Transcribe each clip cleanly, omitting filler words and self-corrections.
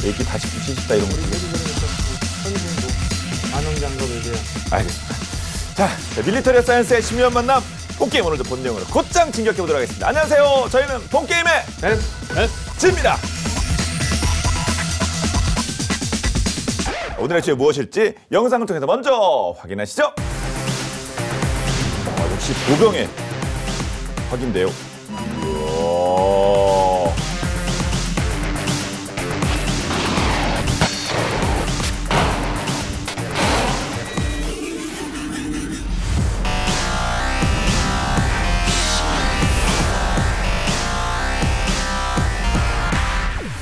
AK 49, 74 이런 거. 만원 장갑에 대한. 알겠습니다. 자, 밀리터리 사이언스의 신비한 만남 본게임 오늘도 본 내용으로 곧장 진격해보도록 하겠습니다. 안녕하세요. 저희는 본게임의 SSG입니다. 오늘의 주제 무엇일지 영상을 통해서 먼저 확인하시죠. 역시 보병의 확인돼요. 이야.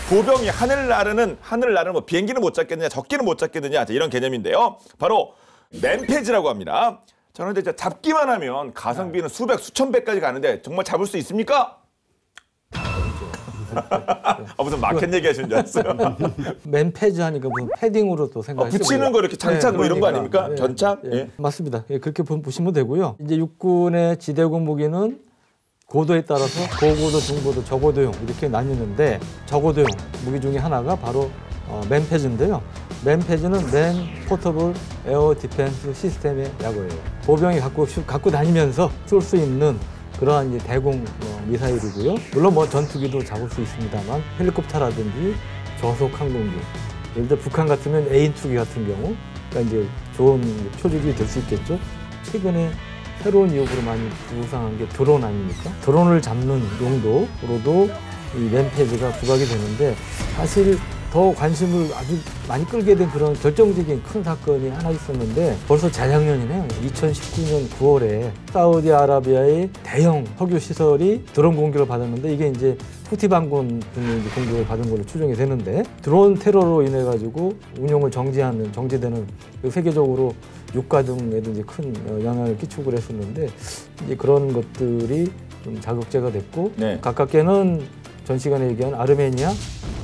보병이 하늘을 나르는 뭐 비행기는 못 잡겠느냐, 적기는 못 잡겠느냐, 이런 개념인데요. 바로 맨패즈라고 합니다. 자, 그런데 잡기만 하면 가성비는 수백, 수천 배까지 가는데 정말 잡을 수 있습니까? 무슨 마켓 얘기하시는 줄 알았어요. 맨패즈 하니까 무슨 패딩으로 또 생각하시고 붙이는 거 이렇게 장착 뭐 이런 거 아닙니까? 전착? 예. 맞습니다. 그렇게 보시면 되고요. 이제 육군의 지대공 무기는 고도에 따라서 고고도, 중고도, 저고도용 이렇게 나뉘는데 저고도용 무기 중에 하나가 바로 맨패즈인데요. 맨패즈는 맨 포터블 에어 디펜스 시스템의 약어예요. 보병이 갖고 다니면서 쏠 수 있는 그러한 이제 대공 미사일이고요. 물론 뭐 전투기도 잡을 수 있습니다만 헬리콥터라든지 저속 항공기, 예를 들어 북한 같으면 A2기 같은 경우, 그러니까 이제 좋은 표적이 될 수 있겠죠. 최근에 새로운 위협으로 많이 부상한 게 드론 아닙니까? 드론을 잡는 용도로도 이 맨패즈가 부각이 되는데, 사실 더 관심을 아주 많이 끌게 된 그런 결정적인 큰 사건이 하나 있었는데 벌써 재작년이네요. 2019년 9월에 사우디아라비아의 대형 석유 시설이 드론 공격을 받았는데, 이게 이제 후티 반군 분이 공격을 받은 걸로 추정이 되는데, 드론 테러로 인해 가지고 운용을 정지되는 세계적으로 유가 등에도 이제 큰 영향을 끼치고 그랬었는데, 이제 그런 것들이 좀 자극제가 됐고, 네. 가깝게는 전 시간에 얘기한 아르메니아,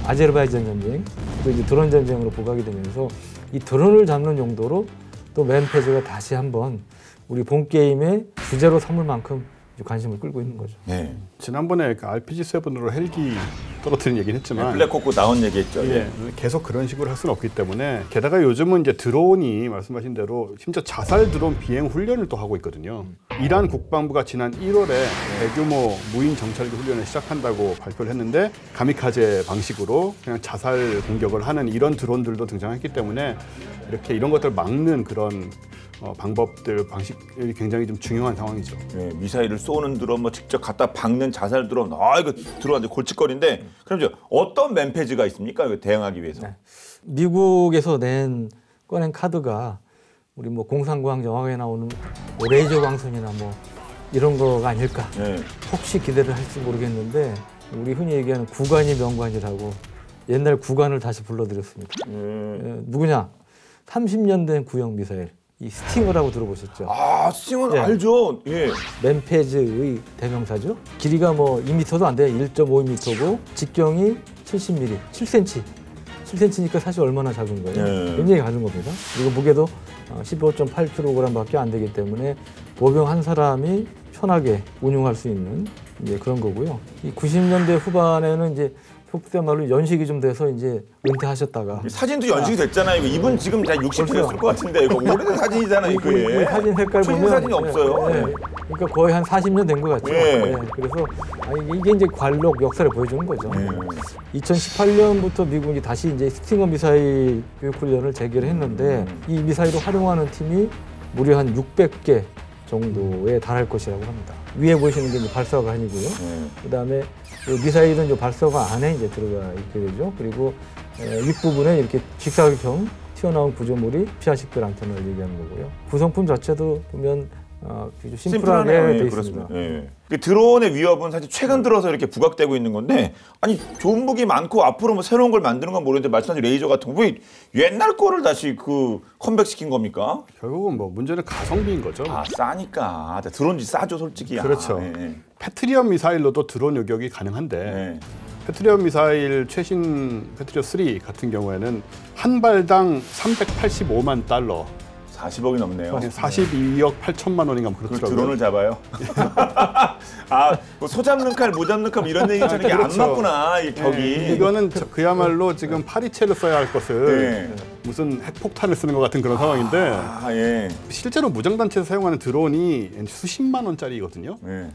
아제르바이잔 전쟁, 또 이제 드론 전쟁으로 부각이 되면서 이 드론을 잡는 용도로 또 맨패즈가 다시 한번 우리 본 게임의 주제로 삼을 만큼 관심을 끌고 있는 거죠. 네. 지난번에 그 RPG-7으로 헬기 떨어뜨린 얘기는 했지만 블랙호크 나온 얘기했죠. 예, 계속 그런 식으로 할 수는 없기 때문에, 게다가 요즘은 이제 드론이 말씀하신 대로 심지어 자살 드론 비행 훈련을 또 하고 있거든요. 이란 국방부가 지난 1월에 대규모 무인 정찰기 훈련을 시작한다고 발표를 했는데, 가미카제 방식으로 그냥 자살 공격을 하는 이런 드론들도 등장했기 때문에 이렇게 이런 것들을 막는 그런 방법들, 방식이 굉장히 좀 중요한 상황이죠. 네, 미사일을 쏘는 드론, 뭐 직접 갖다 박는 자살 드론, 이거 드론한테 골칫거리인데, 그럼 이제 어떤 맨패즈가 있습니까? 이거 대응하기 위해서? 네. 미국에서 꺼낸 카드가 우리 뭐 공상과학 영화에 나오는 뭐 레이저 광선이나 뭐 이런 거가 아닐까. 네. 혹시 기대를 할지 모르겠는데, 우리 흔히 얘기하는 구간이 명관이라고 옛날 구간을 다시 불러드렸습니다. 누구냐? 30년 된 구형 미사일. 이 스팅어라고 들어보셨죠? 스팅어는 알죠. 예. 맨패즈의 대명사죠. 길이가 뭐 2m도 안 돼요. 1.5m고 직경이 70mm, 7cm. 7cm니까 사실 얼마나 작은 거예요. 굉장히 작은 겁니다. 그리고 무게도 15.8kg밖에 안 되기 때문에 보병 한 사람이 편하게 운용할 수 있는 이제 그런 거고요. 이 90년대 후반에는 이제 속된 말로 연식이 좀 돼서 이제 은퇴하셨다가, 사진도 연식이 됐잖아요. 이분 지금 다 60 됐을 것 같은데, 이거 오래된 사진이잖아요. 이거 사진 색깔 최신 보면 사진이 없어요. 그러니까 거의 한 40년 된 것 같죠. 그래서 이게 이제 관록 역사를 보여주는 거죠. 2018년부터 미국이 다시 이제 스팅어 미사일 교육 훈련을 재개를 했는데, 이 미사일을 활용하는 팀이 무려 한 600개 정도에 달할 것이라고 합니다. 위에 보시는 게 이제 발사관이고요. 그다음에 미사일은 발사관 안에 이제 들어가 있게 되죠. 그리고 윗부분에 이렇게 직사각형 튀어나온 구조물이 피아식별 안테나를 얘기하는 거고요. 구성품 자체도 보면 심플하게 되어 있습니다. 드론의 위협은 사실 최근 들어서 이렇게 부각되고 있는 건데, 아니 좋은 무기 많고 앞으로 뭐 새로운 걸 만드는 건 모르겠는데, 말씀하신 레이저 같은 거 왜 옛날 거를 다시 컴백시킨 겁니까? 결국은 뭐 문제는 가성비인 거죠. 싸니까. 드론이 싸죠, 솔직히. 그렇죠. 패트리엇 미사일로도 드론 요격이 가능한데, 패트리엇 미사일 최신 패트리엇 3 같은 경우에는 한 발당 $385만. 40억이 넘네요. 42억 8천만 원인가 뭐 그 그렇더라고요. 드론을 잡아요. 뭐 소 잡는 칼, 못 잡는 칼 이런 얘기처럼 이게 그렇죠. 안 맞구나 이 격이. 네, 이거는 그야말로 지금 파리채를 써야 할 것을 네. 무슨 핵폭탄을 쓰는 것 같은 그런 상황인데 예. 실제로 무장단체에서 사용하는 드론이 수십만 원짜리거든요. 예.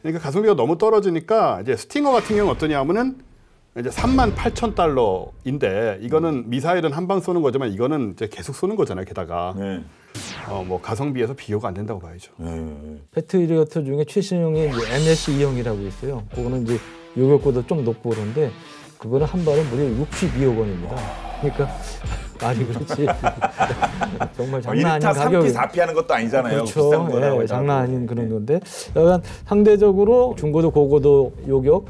그러니까 가성비가 너무 떨어지니까 이제 스팅어 같은 경우는 어떠냐면은 이제 38,000달러인데 이거는 미사일은 한 방 쏘는 거지만 이거는 이제 계속 쏘는 거잖아요. 게다가 네. 뭐 가성비에서 비교가 안 된다고 봐야죠. 패트리어트 중에 최신형이 이제 MSE형이라고 있어요. 그거는 이제 요격고도 좀 높고 그런데 그거는 한 발에 무려 62억 원입니다. 그러니까 말이 그렇지. 정말 장난 아닌 1타 가격이. 3피 4피 하는 것도 아니잖아요. 그렇죠. 비싼 거라고 예, 장난 아닌 그런 건데 약간 상대적으로 중고도 고고도 요격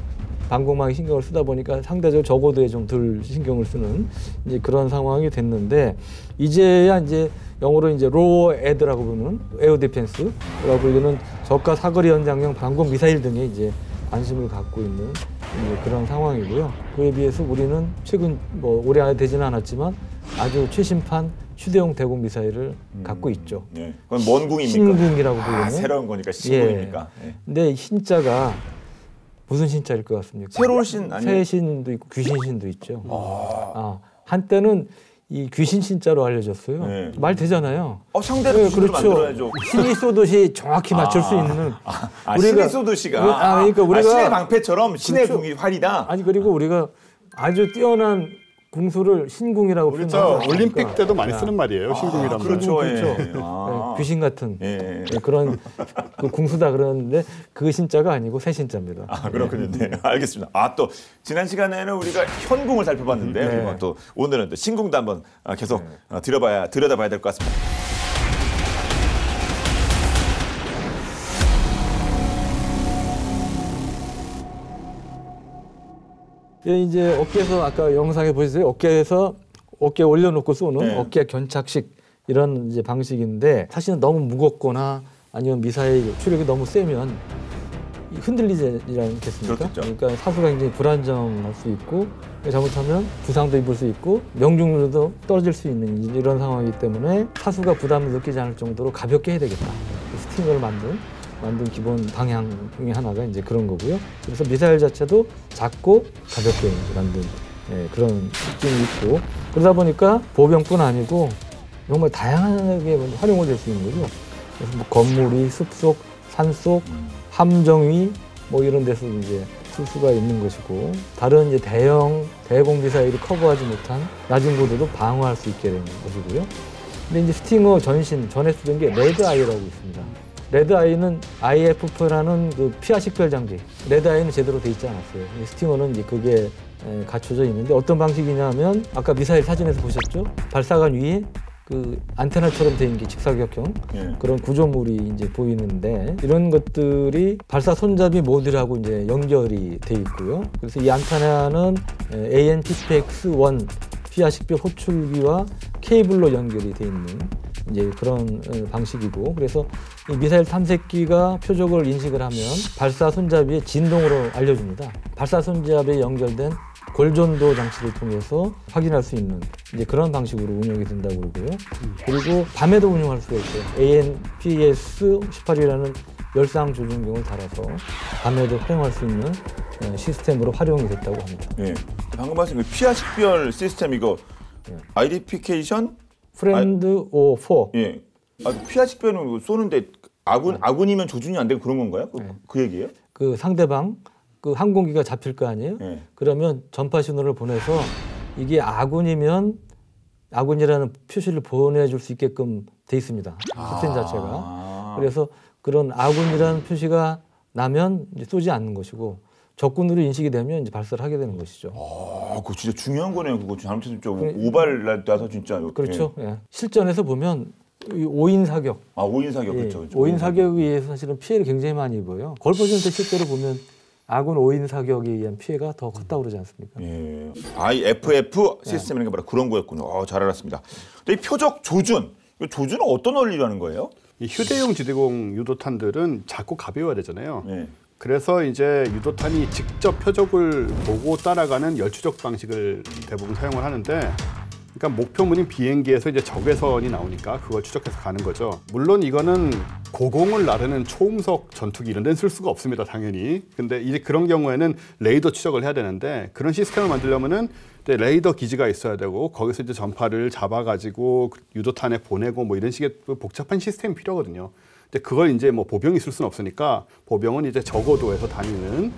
방공망에 신경을 쓰다 보니까 상대적으로 저고도에 좀 덜 신경을 쓰는 이제 그런 상황이 됐는데 이제야 이제 영어로 이제 로어 에드라고 부르는 에어 디펜스라고 불리는 저가 사거리 연장형 방공 미사일 등에 이제 관심을 갖고 있는 이제 그런 상황이고요. 그에 비해서 우리는 최근 뭐 올해 안에 되지는 않았지만 아주 최신판 휴대용 대공 미사일을 갖고 있죠. 예. 그건 뭔 궁입니까? 신궁이라고 부르는. 새로운 거니까 신궁입니까? 예. 근데 신자가 무슨 신자일 것 같습니까? 새로운 신 아니에요? 새 신도 있고 귀신 신도 있죠. 한때는 이 귀신 신자로 알려졌어요. 네. 말 되잖아요. 상대로 귀신을 만들어야죠. 신이 쏘듯이 정확히 맞출 수 있는. 신의 쏘듯이가. 그러니까 우리가 신의 방패처럼 신의 그렇죠. 궁이 활이다. 아니 그리고 우리가 아주 뛰어난 궁수를 신궁이라고 그렇죠. 표현하죠. 올림픽 때도 많이 쓰는 말이에요. 신궁이란 말. 그렇죠. 그렇죠. 예. 네, 귀신 같은 예. 그런 그 궁수다 그러는데 그 신자가 아니고 새 신자입니다. 그렇군요. 네. 알겠습니다. 또 지난 시간에는 우리가 현궁을 살펴봤는데 그리고 또 오늘은 또 신궁도 한번 계속 들여다봐야 될 것 같습니다. 예, 이제 어깨에서 아까 영상에 보셨어요? 어깨에 올려놓고 쏘는 네. 어깨 견착식 이런 이제 방식인데 사실은 너무 무겁거나 아니면 미사일 추력이 너무 세면 흔들리지 않겠습니까? 그렇겠죠. 그러니까 사수가 굉장히 불안정할 수 있고 잘못하면 부상도 입을 수 있고 명중률도 떨어질 수 있는 이런 상황이기 때문에 사수가 부담을 느끼지 않을 정도로 가볍게 해야 되겠다. 스팅어를 만든 기본 방향 중에 하나가 이제 그런 거고요. 그래서 미사일 자체도 작고 가볍게 이제 만든 그런 특징이 있고 그러다 보니까 보병뿐 아니고 정말 다양하게 활용을 될 수 있는 거죠. 그래서 뭐 건물이 숲속, 산속, 함정 위 뭐 이런 데서 이제 쓸 수가 있는 것이고 다른 이제 대형 대공 미사일이 커버하지 못한 낮은 고도도 방어할 수 있게 되는 것이고요. 근데 이제 스팅어 전에 쓰던 게 레드 아이라고 있습니다. 레드 아이는 IF4라는 그 피하 식별 장비. 레드 아이는 제대로 돼 있지 않았어요. 스팅어는 이제 그게 갖춰져 있는데 어떤 방식이냐면 아까 미사일 사진에서 보셨죠? 발사관 위에 그 안테나처럼 돼 있는 게 직사각형 그런 구조물이 이제 보이는데 이런 것들이 발사 손잡이 모듈하고 이제 연결이 돼 있고요. 그래서 이 안테나는 AN-PPX-1 피하 식별 호출기와 케이블로 연결이 돼 있는 이제 그런 방식이고 그래서 이 미사일 탐색기가 표적을 인식을 하면 발사 손잡이의 진동으로 알려줍니다. 발사 손잡이에 연결된 골전도 장치를 통해서 확인할 수 있는 이제 그런 방식으로 운영이 된다고 그러고요. 그리고 밤에도 운영할 수가 있어요. ANPS-18이라는 열상 조준경을 달아서 밤에도 활용할 수 있는 시스템으로 활용이 됐다고 합니다. 예. 방금 말씀 그 피하 식별 시스템 이거 아이덴티피케이션 프렌드 O4. 예. 피하 식별은 쏘는데 아군이면 조준이 안 되고 그런 건가요? 그 얘기예요? 그 상대방 그 항공기가 잡힐 거 아니에요? 네. 그러면 전파 신호를 보내서 이게 아군이면 아군이라는 표시를 보내줄 수 있게끔 돼 있습니다. 시스템 자체가. 그래서 그런 아군이라는 표시가 나면 이제 쏘지 않는 것이고 적군으로 인식이 되면 이제 발사를 하게 되는 것이죠. 그거 진짜 중요한 거네요. 그거 잘못해서 좀 오발 나서 진짜. 그렇죠. 예. 실전에서 보면 5인 사격. 5인 사격 예. 그렇죠. 5인 사격에 의해서 사실은 피해를 굉장히 많이 입어요. 걸포전 때 실제로 보면 아군 5인 사격에 의한 피해가 더 컸다고 그러지 않습니까? 예. IFF 시스템이라는 게 바로 그런 거였군요. 잘 알았습니다. 근데 이 표적 조준, 이 조준은 어떤 원리라는 거예요? 이 휴대용 지대공 유도탄들은 작고 가벼워야 되잖아요. 예. 그래서 이제 유도탄이 직접 표적을 보고 따라가는 열추적 방식을 대부분 사용을 하는데 그러니까 목표물인 비행기에서 이제 적외선이 나오니까 그걸 추적해서 가는 거죠. 물론 이거는 고공을 나르는 초음속 전투기 이런 데는 쓸 수가 없습니다, 당연히. 근데 이제 그런 경우에는 레이더 추적을 해야 되는데 그런 시스템을 만들려면은 레이더 기지가 있어야 되고 거기서 이제 전파를 잡아가지고 유도탄에 보내고 뭐 이런 식의 복잡한 시스템이 필요하거든요. 근데 그걸 이제 뭐 보병이 쓸 수는 없으니까 보병은 이제 저고도에서 다니는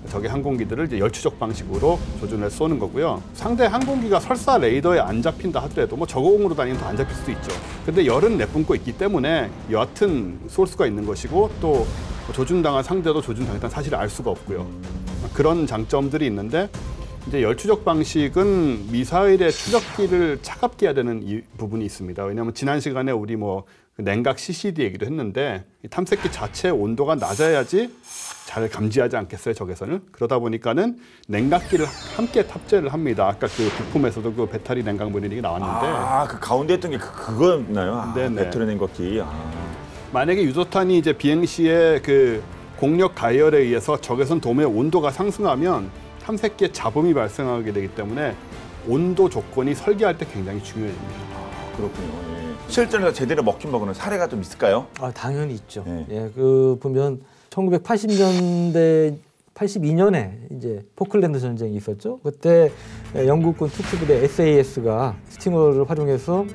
적의 항공기들을 이제 열추적 방식으로 조준을 해서 쏘는 거고요. 상대 항공기가 설사 레이더에 안 잡힌다 하더라도 뭐 저고공으로 다니면 더 안 잡힐 수도 있죠. 근데 열은 내뿜고 있기 때문에 여하튼 쏠 수가 있는 것이고 또 조준당한 상대도 조준당했다는 사실을 알 수가 없고요. 그런 장점들이 있는데 이제 열추적 방식은 미사일의 추적기를 차갑게 해야 되는 이 부분이 있습니다. 왜냐하면 지난 시간에 우리 뭐 냉각 CCD 얘기도 했는데 이 탐색기 자체 온도가 낮아야지 잘 감지하지 않겠어요, 적외선을. 그러다 보니까는 냉각기를 함께 탑재를 합니다. 아까 그 부품에서도 그 배터리 냉각 뭐 이런 얘기 나왔는데. 아, 그 가운데 있던 게 그거였나요? 아, 네네. 배터리 냉각기. 아. 만약에 유도탄이 이제 비행 시에 그 공력 가열에 의해서 적외선 도매의 온도가 상승하면 탐색기에 잡음이 발생하게 되기 때문에 온도 조건이 설계할 때 굉장히 중요합니다. 아, 그렇군요. 예. 실전에서 제대로 먹힌 먹는 사례가 좀 있을까요? 아, 당연히 있죠. 네. 예, 그 보면 1980년대 82년에 이제 포클랜드 전쟁이 있었죠. 그때 영국군 특수부대 SAS가 스팅어를 활용해서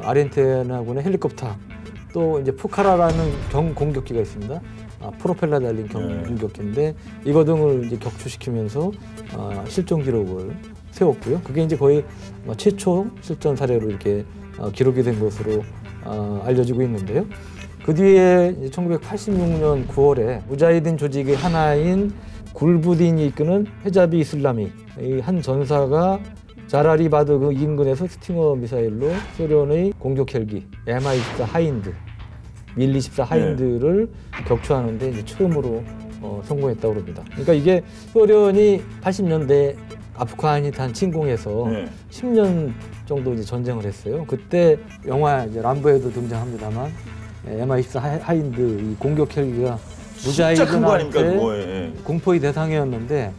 아르헨티나군의 헬리콥터 또 이제 푸카라라는 경공격기가 있습니다. 프로펠러 달린 경공격기인데 이거 등을 이제 격추시키면서 실전 기록을 세웠고요. 그게 이제 거의 최초 실전 사례로 이렇게 기록이 된 것으로 알려지고 있는데요. 그 뒤에 1986년 9월에 무자히딘 조직의 하나인 굴부딘이 이끄는 헤자비 이슬라미 이 한 전사가 자라리바드 그 인근에서 스팅어 미사일로 소련의 공격 헬기 MI-14 하인드, 밀-24 하인드를 격추하는데 이제 처음으로 성공했다고 합니다. 그러니까 이게 소련이 80년대 아프가니스탄 침공해서 10년 정도 이제 전쟁을 했어요. 그때 영화 이제 람보에도 등장합니다만 MI-14 하인드 이 공격 헬기가 무자히딘한테 공포의 대상이었는데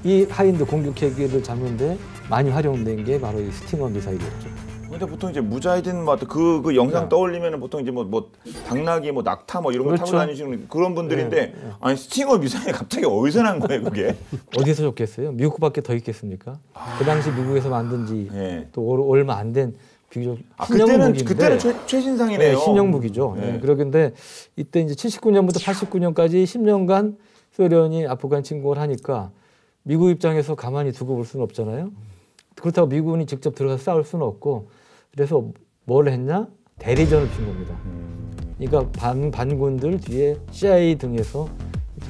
이 하인드 공격 헬기를 잡는데 많이 활용된 게 바로 이 스팅어 미사일이었죠. 근데 보통 이제 무자히딘 그 영상 떠올리면은 보통 이제 뭐 당나귀 뭐 낙타 뭐 이런 거 타고 다니시는 그런 분들인데 아니 스팅어 미사일 갑자기 어디서 난 거예요 그게? 어디서 좋겠어요? 미국밖에 더 있겠습니까? 그 당시 미국에서 만든 지 또 얼마 안 된 비교적 신형 무기인데 그때는 최신상이네요. 네, 신형 무기죠. 네. 그런데 이때 이제 79년부터 89년까지 10년간 소련이 아프간 침공을 하니까 미국 입장에서 가만히 두고 볼 수는 없잖아요. 그렇다고 미군이 직접 들어가서 싸울 수는 없고 그래서 뭘 했냐? 대리전을 핀 겁니다. 그러니까 반군들 뒤에 CIA 등에서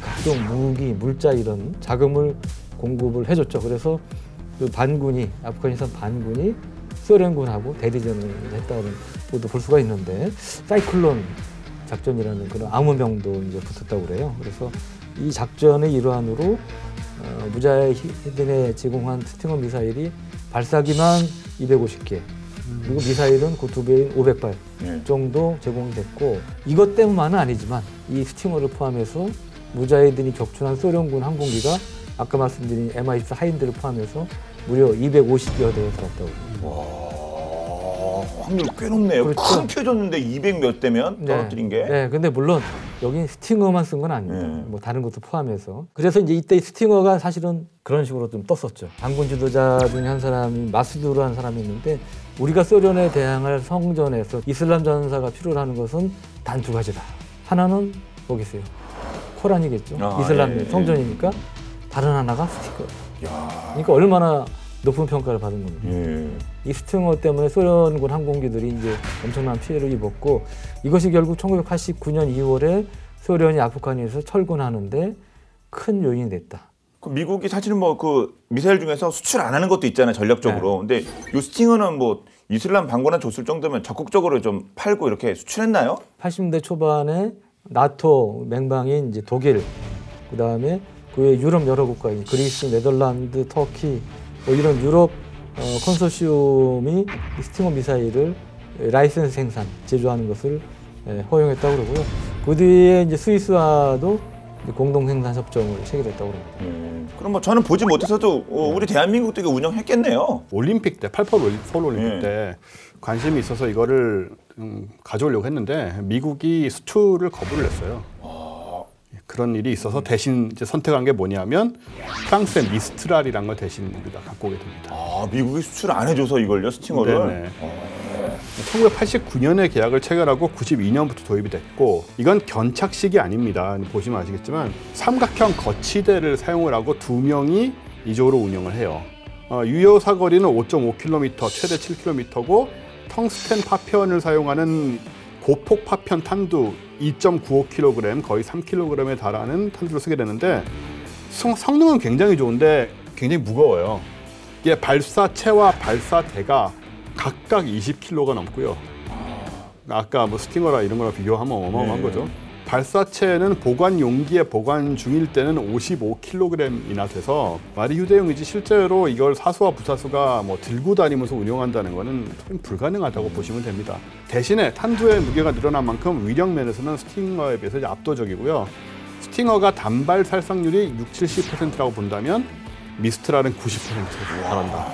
각종 무기, 물자 이런 자금을 공급을 해줬죠. 그래서 그 반군이 아프가니스탄 반군이 소련군하고 대리전을 했다는 것도 볼 수가 있는데 사이클론 작전이라는 그런 암호명도 이제 붙었다고 그래요. 그래서 이 작전의 일환으로 무자히딘에 제공한 스팅어 미사일이 발사기만 250개 그리고 미사일은 그 2배인 500발 정도 제공이 됐고 이것 때문만은 아니지만 이 스팅어를 포함해서 무자히딘이 격추한 소련군 항공기가 아까 말씀드린 MI-14 하인드를 포함해서 무려 250여 대에 달했다고 합니다. 와, 확률 꽤 높네요. 그렇죠. 큰 펴줬는데 200 몇 대면 떨어뜨린 게. 네, 근데 물론 여긴 스팅어만 쓴 건 아닙니다. 뭐 다른 것도 포함해서. 그래서 이제 이때 스팅어가 사실은 그런 식으로 좀 떴었죠. 반군 지도자 중에 한 사람이 마수드라는 사람이 있는데 우리가 소련에 대항할 성전에서 이슬람 전사가 필요로 하는 것은 단 두 가지다. 하나는 뭐겠어요? 코란이겠죠. 이슬람 성전이니까. 다른 하나가 스팅어. 그러니까 얼마나 높은 평가를 받은 겁니다. 이 스팅어 때문에 소련군 항공기들이 이제 엄청난 피해를 입었고 이것이 결국 1989년 2월에 소련이 아프간에서 철군하는데 큰 요인이 됐다. 그 미국이 사실은 뭐 그 미사일 중에서 수출 안 하는 것도 있잖아요 전략적으로. 근데 이 스팅어는 뭐 이슬람 반군한테 줬을 정도면 적극적으로 좀 팔고 이렇게 수출했나요? 80년대 초반에 나토 맹방인 이제 독일, 그 다음에 그 외 유럽 여러 국가인 그리스, 네덜란드, 터키 뭐 이런 유럽 컨소시엄이 스팅어 미사일을 라이센스 생산, 제조하는 것을 허용했다고 그러고요. 그 뒤에 이제 스위스와도 공동 생산 협정을 체결했다고 합니다. 그럼 뭐 저는 보지 못해서도 우리 대한민국도 이거 운영했겠네요. 올림픽 때 88 서울올림픽 때 관심이 있어서 이거를 가져오려고 했는데 미국이 수출을 거부를 했어요. 그런 일이 있어서 대신 이제 선택한 게 뭐냐면 프랑스의 미스트랄이라는 걸 대신 우리가 갖고 오게 됩니다. 아, 미국이 수출 안 해줘서 이걸요, 스팅어를? 네네. 1989년에 계약을 체결하고 92년부터 도입이 됐고 이건 견착식이 아닙니다. 보시면 아시겠지만 삼각형 거치대를 사용을 하고 2명이 이쪽으로 운영을 해요. 유효 사거리는 5.5km, 최대 7km고 텅스텐 파편을 사용하는 고폭 파편 탄두 2.95kg, 거의 3kg에 달하는 탄두를 쓰게 되는데 성능은 굉장히 좋은데 굉장히 무거워요. 이게 발사체와 발사대가 각각 20kg가 넘고요. 아까 뭐 스팅어라 이런 거랑 비교하면 어마어마한 거죠. 발사체는 보관 용기에 보관 중일 때는 55kg이나 돼서 말이 휴대용이지 실제로 이걸 사수와 부사수가 뭐 들고 다니면서 운용한다는 거는 불가능하다고 보시면 됩니다. 대신에 탄두의 무게가 늘어난 만큼 위력 면에서는 스팅어에 비해서 이제 압도적이고요. 스팅어가 단발 살상률이 60-70%라고 본다면 미스트랄은 90%를 달한다.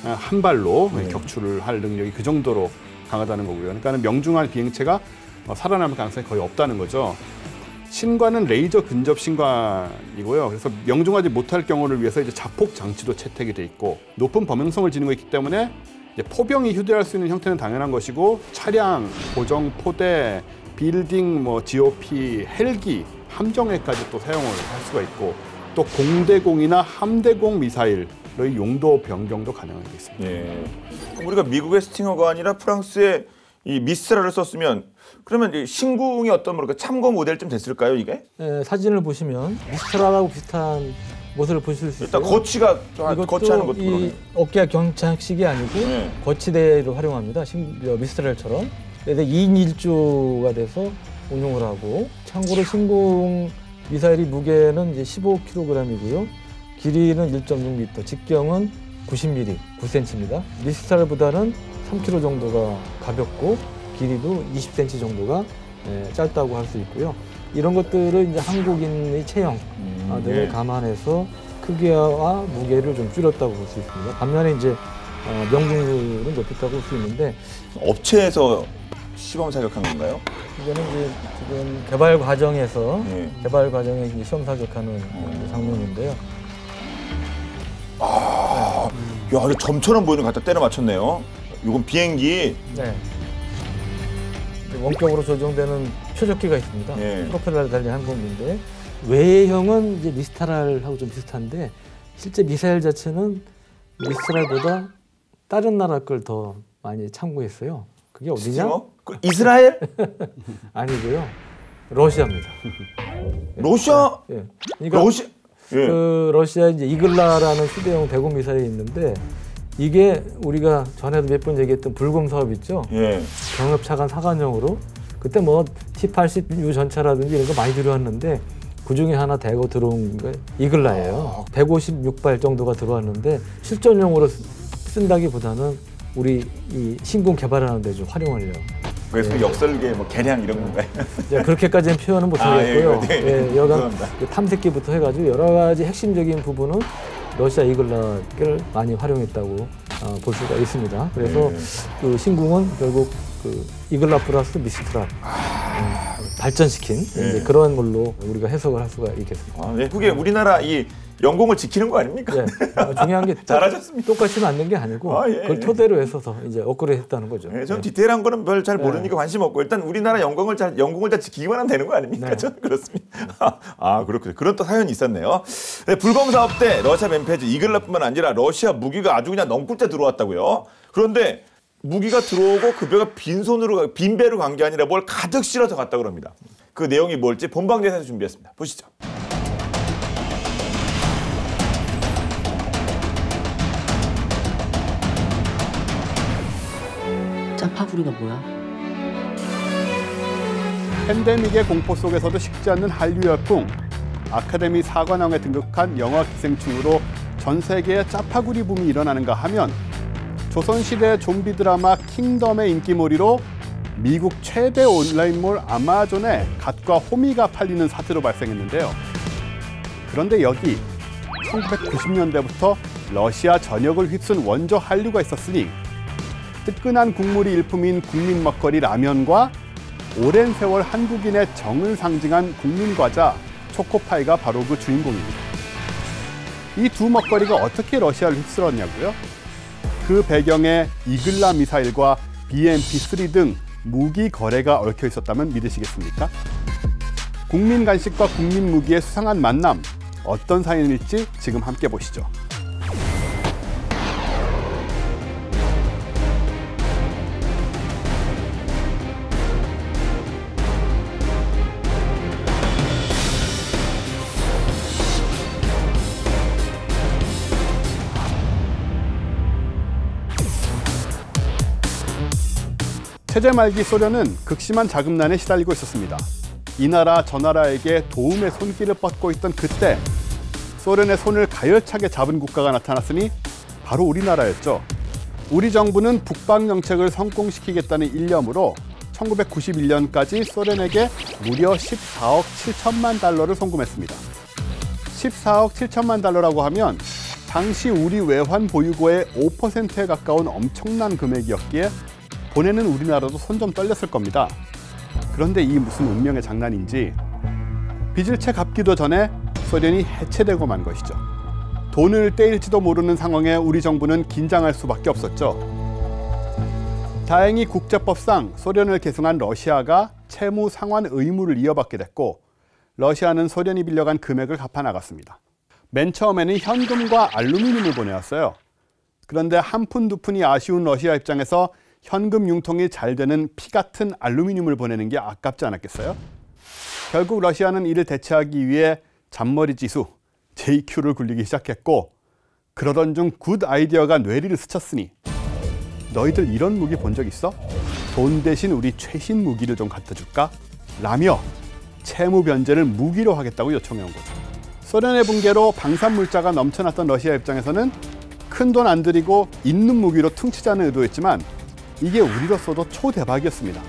한 발로 격추를 할 능력이 그 정도로 강하다는 거고요. 그러니까 명중한 비행체가 살아남을 가능성이 거의 없다는 거죠. 신관은 레이저 근접 신관이고요. 그래서 명중하지 못할 경우를 위해서 이제 자폭 장치도 채택이 돼 있고 높은 범용성을 지니고 있기 때문에 이제 포병이 휴대할 수 있는 형태는 당연한 것이고 차량, 고정 포대, 빌딩, 뭐 GOP, 헬기, 함정에까지 또 사용을 할 수가 있고 또 공대공이나 함대공 미사일의 용도 변경도 가능하게 있습니다. 예. 우리가 미국의 스팅어가 아니라 프랑스의 이 미스트랄을 썼으면 그러면 이 신궁이 어떤 뭐랄까 참고 모델쯤 됐을까요, 이게? 사진을 보시면 미스트랄하고 비슷한 모습을 보실 수 있어요. 일단 거치가 거치하는 것도 이 그러네. 어깨가 경착식이 아니고 거치대를 활용합니다. 미스트랄처럼. 그래서 2인 1조가 돼서 운용을 하고 참고로 신궁 미사일이 무게는 이제 15kg이고요. 길이는 1.6m, 직경은 90mm, 9cm입니다. 미스트랄보다는 3kg 정도가 가볍고 길이도 20cm 정도가 짧다고 할 수 있고요. 이런 것들을 이제 한국인의 체형을 감안해서 크기와 무게를 좀 줄였다고 볼 수 있습니다. 반면에 이제 명중률은 높였다고 볼 수 있는데 업체에서 시범 사격한 건가요? 이거는 이제 지금 개발 과정에서 이제 시험 사격하는 장면인데요. 야, 아주 점처럼 보이는 거 갖다 때려 맞췄네요. 이건 비행기. 네. 원격으로 조정되는 표적기가 있습니다. 프로펠러를 달린 항공기인데 외형은 이제 미스트랄하고 좀 비슷한데 실제 미사일 자체는 미스트랄보다 다른 나라 걸 더 많이 참고했어요. 그게 어디냐? 스팅어? 그 이스라엘? 아니고요. 러시아입니다. 러시아? 예. 그러니까 러시아? 그 러시아 이제 이글라라는 휴대용 대공 미사일이 있는데 이게 우리가 전에도 몇 번 얘기했던 불금 사업 있죠? 경협 차관 사관용으로 그때 뭐 T-80 전차라든지 이런 거 많이 들어왔는데 그 중에 하나 대거 들어온 게 이글라예요. 156발 정도가 들어왔는데 실전용으로 쓴다기보다는 우리 이 신궁 개발하는 데 좀 활용하려고. 그래서 역설계 뭐 개량 이런 건가요? 그렇게까지는 표현은 못하겠고요. 여간 탐색기부터 해가지고 여러 가지 핵심적인 부분은 러시아 이글라를 많이 활용했다고 볼 수가 있습니다. 그래서 그 신궁은 결국 그 이글라 플러스 미스트랄 발전시킨 이제 그런 걸로 우리가 해석을 할 수가 있겠습니다. 그게 우리나라 이 영공을 지키는 거 아닙니까? 중요한 게 잘하셨습니다. 똑같이 만든 게 아니고 그걸 토대로 해서 이제 업그레이드했다는 거죠. 저는 디테일한 거는 별 잘 모르니까 관심 없고 일단 우리나라 영공을 잘 지키기만 하면 되는 거 아닙니까? 저는 그렇습니다. 그렇군요. 그런 또 사연이 있었네요. 불검 사업 때 러시아 맨페이지 이글라뿐만 아니라 러시아 무기가 아주 그냥 넝굴째 들어왔다고요. 그런데 무기가 들어오고 그 배가 빈 배로 간 게 아니라 뭘 가득 실어서 갔다 그럽니다. 그 내용이 뭘지 본방제에서 준비했습니다. 보시죠. 짜파구리가 뭐야? 팬데믹의 공포 속에서도 식지 않는 한류 열풍. 아카데미 사관왕에 등극한 영화 기생충으로 전 세계에 짜파구리 붐이 일어나는가 하면 조선시대 좀비 드라마 킹덤의 인기몰이로 미국 최대 온라인몰 아마존에 갓과 호미가 팔리는 사태로 발생했는데요. 그런데 여기 1990년대부터 러시아 전역을 휩쓴 원조 한류가 있었으니 뜨끈한 국물이 일품인 국민 먹거리 라면과 오랜 세월 한국인의 정을 상징한 국민 과자 초코파이가 바로 그 주인공입니다. 이 두 먹거리가 어떻게 러시아를 휩쓸었냐고요? 그 배경에 이글라 미사일과 BMP-3 등 무기 거래가 얽혀 있었다면 믿으시겠습니까? 국민 간식과 국민 무기의 수상한 만남, 어떤 사연일지 지금 함께 보시죠. 체제 말기 소련은 극심한 자금난에 시달리고 있었습니다. 이 나라 저 나라에게 도움의 손길을 뻗고 있던 그때 소련의 손을 가열차게 잡은 국가가 나타났으니 바로 우리나라였죠. 우리 정부는 북방 정책을 성공시키겠다는 일념으로 1991년까지 소련에게 무려 14억 7천만 달러를 송금했습니다. 14억 7천만 달러라고 하면 당시 우리 외환 보유고의 5%에 가까운 엄청난 금액이었기에 보내는 우리나라도 손 좀 떨렸을 겁니다. 그런데 이 무슨 운명의 장난인지 빚을 채 갚기도 전에 소련이 해체되고 만 것이죠. 돈을 떼일지도 모르는 상황에 우리 정부는 긴장할 수밖에 없었죠. 다행히 국제법상 소련을 계승한 러시아가 채무 상환 의무를 이어받게 됐고 러시아는 소련이 빌려간 금액을 갚아 나갔습니다. 맨 처음에는 현금과 알루미늄을 보내왔어요. 그런데 한 푼 두 푼이 아쉬운 러시아 입장에서 현금 융통이 잘 되는 피 같은 알루미늄을 보내는 게 아깝지 않았겠어요? 결국 러시아는 이를 대체하기 위해 잔머리 지수, JQ를 굴리기 시작했고 그러던 중 굿 아이디어가 뇌리를 스쳤으니 너희들 이런 무기 본 적 있어? 돈 대신 우리 최신 무기를 좀 갖다 줄까? 라며 채무 변제를 무기로 하겠다고 요청해 온 거죠. 소련의 붕괴로 방산물자가 넘쳐났던 러시아 입장에서는 큰 돈 안 들이고 있는 무기로 퉁치자는 의도였지만 이게 우리로서도 초대박이었습니다.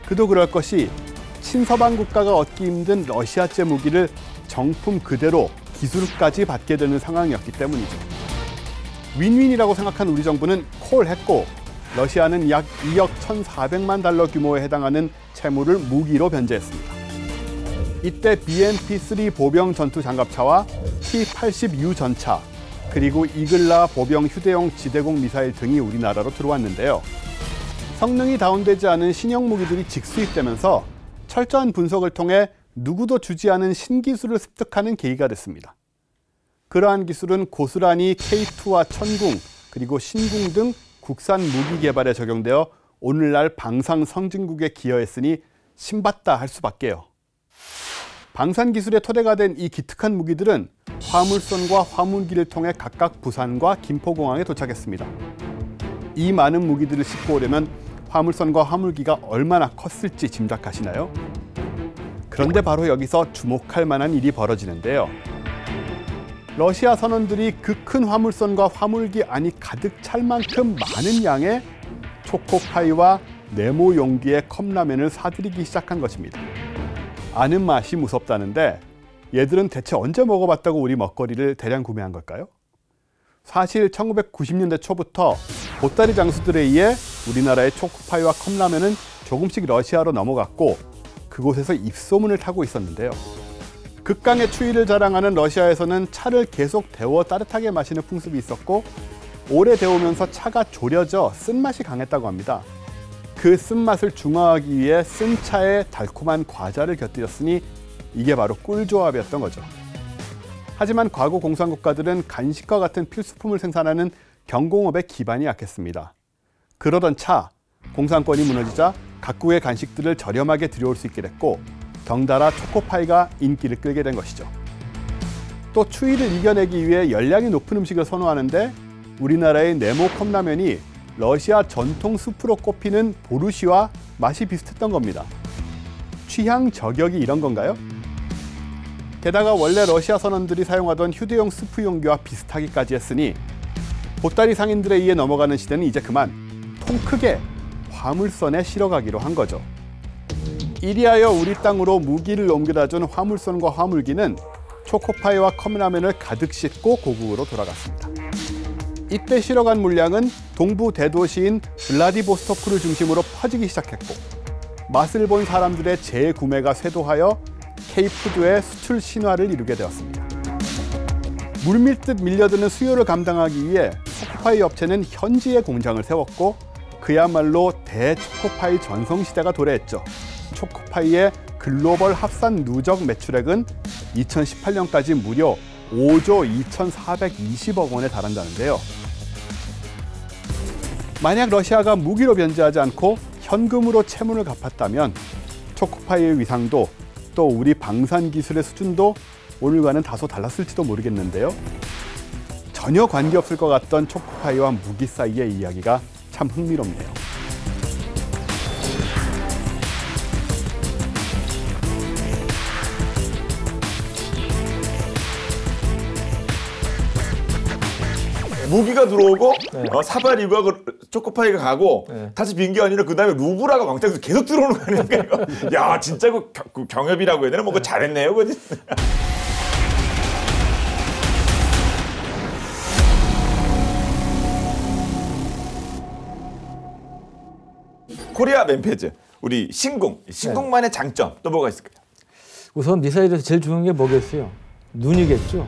그도 그럴 것이 친서방 국가가 얻기 힘든 러시아제 무기를 정품 그대로 기술까지 받게 되는 상황이었기 때문이죠. 윈윈이라고 생각한 우리 정부는 콜했고 러시아는 약 2억 1,400만 달러 규모에 해당하는 채무를 무기로 변제했습니다. 이때 BMP-3 보병 전투 장갑차와 T-80U 전차 그리고 이글라 보병 휴대용 지대공 미사일 등이 우리나라로 들어왔는데요. 성능이 다운되지 않은 신형 무기들이 직수입되면서 철저한 분석을 통해 누구도 주지 않은 신기술을 습득하는 계기가 됐습니다. 그러한 기술은 고스란히 K2와 천궁 그리고 신궁 등 국산 무기 개발에 적용되어 오늘날 방산 선진국에 기여했으니 신받다 할 수밖에요. 방산 기술의 토대가 된 이 기특한 무기들은 화물선과 화물기를 통해 각각 부산과 김포공항에 도착했습니다. 이 많은 무기들을 싣고 오려면 화물선과 화물기가 얼마나 컸을지 짐작하시나요? 그런데 바로 여기서 주목할 만한 일이 벌어지는데요. 러시아 선원들이 그 큰 화물선과 화물기 안이 가득 찰 만큼 많은 양의 초코파이와 네모 용기의 컵라면을 사들이기 시작한 것입니다. 아는 맛이 무섭다는데 얘들은 대체 언제 먹어봤다고 우리 먹거리를 대량 구매한 걸까요? 사실 1990년대 초부터 보따리 장수들에 의해 우리나라의 초코파이와 컵라면은 조금씩 러시아로 넘어갔고 그곳에서 입소문을 타고 있었는데요. 극강의 추위를 자랑하는 러시아에서는 차를 계속 데워 따뜻하게 마시는 풍습이 있었고 오래 데우면서 차가 졸여져 쓴맛이 강했다고 합니다. 그 쓴맛을 중화하기 위해 쓴 차에 달콤한 과자를 곁들였으니 이게 바로 꿀조합이었던 거죠. 하지만 과거 공산국가들은 간식과 같은 필수품을 생산하는 경공업의 기반이 약했습니다. 그러던 차, 공산권이 무너지자 각국의 간식들을 저렴하게 들여올 수 있게 됐고 덩달아 초코파이가 인기를 끌게 된 것이죠. 또 추위를 이겨내기 위해 열량이 높은 음식을 선호하는데 우리나라의 네모 컵라면이 러시아 전통 수프로 꼽히는 보르시와 맛이 비슷했던 겁니다. 취향 저격이 이런 건가요? 게다가 원래 러시아 선원들이 사용하던 휴대용 스프 용기와 비슷하기까지 했으니 보따리 상인들에 의해 넘어가는 시대는 이제 그만 통 크게 화물선에 실어가기로 한 거죠. 이리하여 우리 땅으로 무기를 옮겨다준 화물선과 화물기는 초코파이와 컵라면을 가득 싣고 고국으로 돌아갔습니다. 이때 실어간 물량은 동부 대도시인 블라디보스토크를 중심으로 퍼지기 시작했고 맛을 본 사람들의 재구매가 쇄도하여 K푸드의 수출 신화를 이루게 되었습니다. 물밀듯 밀려드는 수요를 감당하기 위해 초코파이 업체는 현지에 공장을 세웠고 그야말로 대초코파이 전성시대가 도래했죠. 초코파이의 글로벌 합산 누적 매출액은 2018년까지 무려 5조 2,420억 원에 달한다는데요. 만약 러시아가 무기로 변제하지 않고 현금으로 채무를 갚았다면 초코파이의 위상도 또 우리 방산 기술의 수준도 오늘과는 다소 달랐을지도 모르겠는데요. 전혀 관계없을 것 같던 초코파이와 무기 사이의 이야기가 참 흥미롭네요. 무기가 들어오고 네. 사발이고 초코파이가 가고 네. 다시 빈 게 아니라 그다음에 루브라가 왕창에서 계속 들어오는 거 아닙니까? 이거? 야 진짜 그 경협이라고 해야 되나? 뭐 그거 잘했네요. 그거 진짜. 코리아 맨페즈 우리 신궁만의 장점 또 뭐가 있을까요? 우선 미사일에서 제일 중요한 게 뭐겠어요? 눈이겠죠.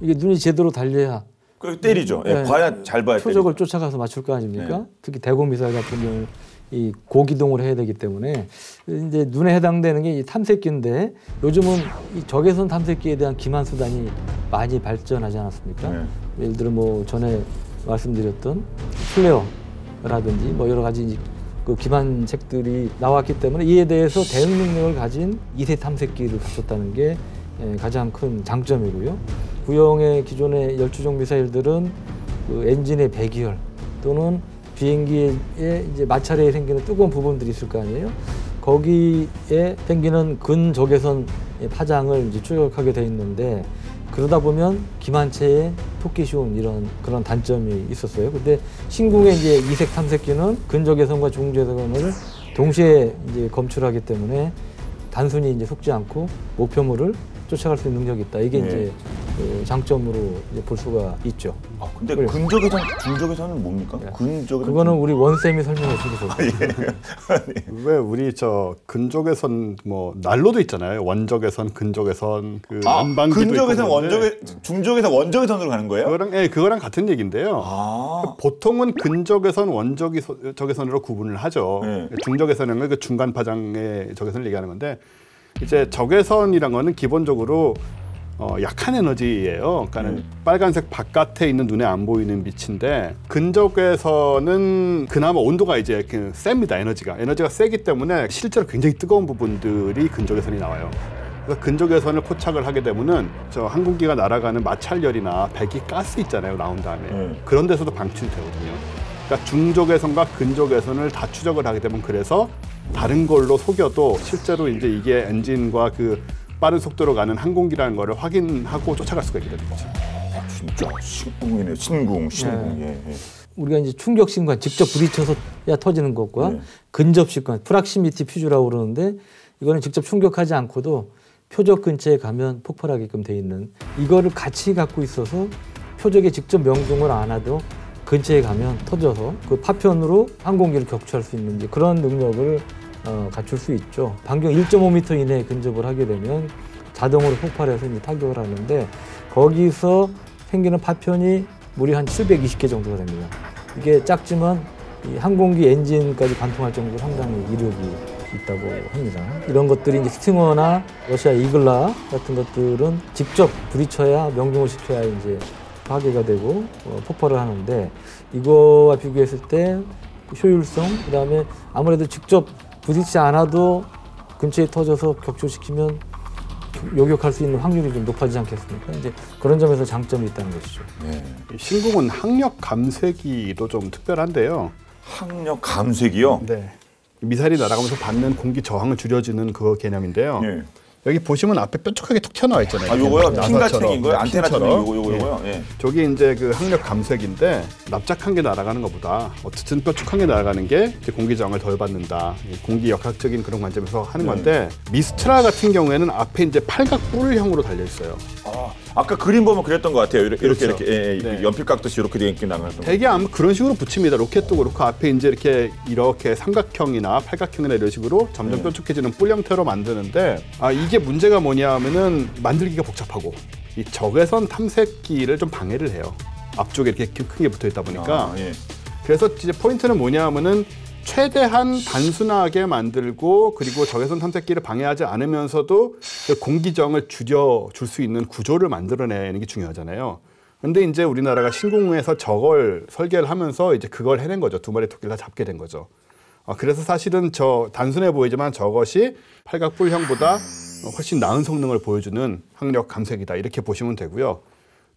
이게 눈이 제대로 달려야 그 때리죠. 예, 봐야 잘 봐야 표적을 때리죠. 쫓아가서 맞출 거 아닙니까? 네. 특히 대공 미사일 같은 경우 이 고기동을 해야 되기 때문에 이제 눈에 해당되는 게 이 탐색기인데 요즘은 이 적외선 탐색기에 대한 기만 수단이 많이 발전하지 않았습니까? 네. 예를 들어 뭐 전에 말씀드렸던 플레어라든지 뭐 여러 가지 그 기반책들이 나왔기 때문에 이에 대해서 대응 능력을 가진 2세 탐색기를 갖췄다는 게 가장 큰 장점이고요. 구형의 기존의 열추종 미사일들은 그 엔진의 배기열 또는 비행기에 이제 마찰에 생기는 뜨거운 부분들이 있을 거 아니에요. 거기에 생기는 근적외선 파장을 이제 추적하게 돼 있는데 그러다 보면 기만체에 속기 쉬운 이런 그런 단점이 있었어요. 근데 신궁의 이제 이색 탐색기는 근적외선과 중적외선을 동시에 이제 검출하기 때문에 단순히 이제 속지 않고 목표물을 쫓아갈 수 있는 능력이 있다. 이게 네. 이제 그 장점으로 이제 볼 수가 있죠. 아, 근데 그래요. 근적외선, 중적외선은 뭡니까? 네. 근적외선. 그거는 우리 원쌤이 설명해 주셔서. 왜 우리 저 근적외선 뭐 난로도 있잖아요. 원적외선, 근적외선, 그 원방기도 근적외선, 있고 그런데 중적외선, 원적외선으로 가는 거예요? 그거랑 같은 얘기인데요. 아, 보통은 근적외선, 원적외선으로 구분을 하죠. 네. 중적외선은 그 중간 파장의 적외선을 얘기하는 건데 이제 적외선이란 거는 기본적으로 약한 에너지예요. 그러니까는 빨간색 바깥에 있는 눈에 안 보이는 빛인데 근적외선은 그나마 온도가 이제 셉니다. 에너지가 세기 때문에 실제로 굉장히 뜨거운 부분들이 근적외선이 나와요. 그래서 근적외선을 포착을 하게 되면은 저 항공기가 날아가는 마찰열이나 배기 가스 있잖아요. 나온 다음에 그런 데서도 방출되거든요. 그러니까 중적외선과 근적외선을 다 추적을 하게 되면 그래서 다른 걸로 속여도 실제로 이제 이게 엔진과 그 빠른 속도로 가는 항공기라는 거를 확인하고 쫓아갈 수가 있게 되는 거죠. 아, 진짜 신궁이네요. 신궁. 네. 예. 우리가 이제 충격 신관 직접 부딪혀서야 터지는 것과 네. 근접 신관 프락시미티 퓨즈라고 그러는데 이거는 직접 충격하지 않고도 표적 근처에 가면 폭발하게끔 돼 있는 이거를 같이 갖고 있어서 표적에 직접 명중을 안 하도 근처에 가면 터져서 그 파편으로 항공기를 격추할 수 있는 이제 그런 능력을 갖출 수 있죠. 반경 1.5m 이내에 근접을 하게 되면 자동으로 폭발해서 이제 타격을 하는데 거기서 생기는 파편이 무려 한 720개 정도가 됩니다. 이게 작지만 이 항공기 엔진까지 관통할 정도로 상당히 이력이 있다고 합니다. 이런 것들이 이제 스팅어나 러시아 이글라 같은 것들은 직접 부딪혀야 명중을 시켜야 이제 파괴가 되고 폭발을 하는데 이거와 비교했을 때 효율성, 그다음에 아무래도 직접 부딪히지 않아도 근처에 터져서 격추시키면 요격할 수 있는 확률이 좀 높아지지 않겠습니까? 이제 그런 점에서 장점이 있다는 것이죠. 네. 신궁은 항력 감쇄기도 좀 특별한데요. 항력 감쇄기요? 네. 미사일이 날아가면서 받는 공기 저항을 줄여주는 그 개념인데요. 예. 여기 보시면 앞에 뾰족하게 툭 튀어나와 있잖아요. 아, 요거요? 핀 같은 나사처럼. 긴 거예요? 안테나 같은 핀처럼. 요거요? 예. 저기 이제 그 항력 감색인데 납작한 게 날아가는 것보다 어쨌든 뾰족한 게 날아가는 게 이제 공기 저항을 덜 받는다. 이 공기 역학적인 그런 관점에서 하는 건데 미스트라 같은 경우에는 앞에 이제 팔각 뿔형으로 달려 있어요. 아까 그림 보면 그랬던 것 같아요. 이렇게 그렇죠. 이렇게 예, 네. 연필 깎듯이 이렇게 되게 나가는 거. 대개 아마 그런 식으로 붙입니다. 로켓도 그렇고 앞에 이제 이렇게 삼각형이나 팔각형이나 이런 식으로 점점 뾰족해지는 뿔 형태로 만드는데 이게 문제가 뭐냐면은 만들기가 복잡하고 이 적외선 탐색기를 좀 방해를 해요. 앞쪽에 이렇게 크게 붙어 있다 보니까 예. 그래서 이제 포인트는 뭐냐면은 최대한 단순하게 만들고 그리고 적외선 탐색기를 방해하지 않으면서도 공기저항을 줄여줄 수 있는 구조를 만들어내는 게 중요하잖아요. 근데 이제 우리나라가 신공에서 저걸 설계를 하면서 이제 그걸 해낸 거죠. 두 마리 토끼를 다 잡게 된 거죠. 그래서 사실은 단순해 보이지만 저것이 팔각뿔형보다 훨씬 나은 성능을 보여주는 항력 감색이다 이렇게 보시면 되고요.